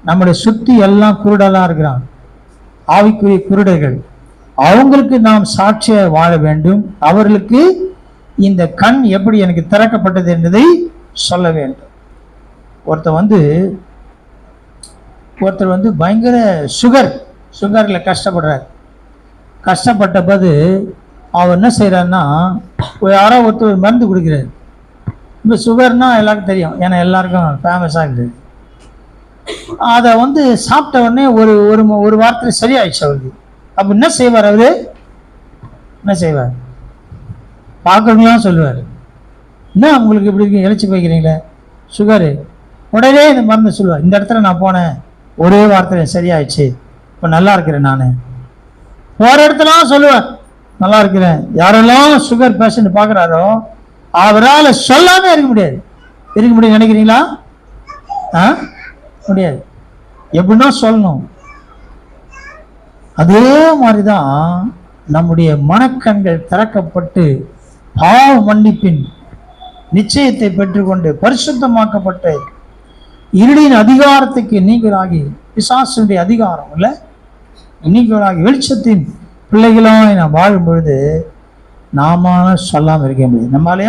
நம்முடைய சுத்தி எல்லாம் குருடெல்லாம் இருக்கிறான், ஆவிக்குரிய குருடர்கள். அவங்களுக்கு நாம் சாட்சிய வாழ வேண்டும். அவர்களுக்கு இந்த கண் எப்படி எனக்கு திறக்கப்பட்டது என்பதை சொல்ல வேண்டும். ஒருத்தர் வந்து பயங்கர சுகரில் கஷ்டப்படுறார். கஷ்டப்பட்ட போது அவர் என்ன செய்கிறாருன்னா, யாரோ ஒருத்தர் மருந்து கொடுக்குறாரு. இப்போ சுகர்னா எல்லாருக்கும் தெரியும், ஏன்னா எல்லாருக்கும் ஃபேமஸாக இருக்குது. அதை வந்து சாப்பிட்ட உடனே ஒரு வாரத்தில் சரியாயிடுச்சு அவருக்கு. அப்போ என்ன செய்வார்? அவரு என்ன செய்வார்? பார்க்கறவங்களாம் சொல்லுவார், என்ன உங்களுக்கு இப்படி இருக்கு, இழைச்சி போய்க்கிறீங்களே, சுகரு. உடனே இந்த மருந்து சொல்லுவார், இந்த இடத்துல நான் போனேன், ஒரே வாரத்தில் சரியாயிடுச்சு, இப்போ நல்லா இருக்கிறேன். நான் போகிற இடத்துலாம் சொல்லுவேன், நல்லா இருக்கிறேன். யாரெல்லாம் சுகர் பேஷண்ட் பார்க்குறாரோ அவரால் சொல்லாமே இருக்க முடியும். நினைக்கிறீங்களா? முடியாது. எப்படின்னா சொல்லணும். அதே மாதிரிதான் நம்முடைய மனக்கண்கள் திறக்கப்பட்டு பாவ மன்னிப்பின் நிச்சயத்தை பெற்றுக்கொண்டு பரிசுத்தமாக்கப்பட்டு இருளின் அதிகாரத்துக்கு நீங்களாகி, பிசாசுடைய அதிகாரம் இல்லை, நீங்களாகி வெளிச்சத்தின் பிள்ளைகளாய் நாம் வாழும் பொழுது நாம சொல்லாமல் இருக்க முடியும். நம்மளாலே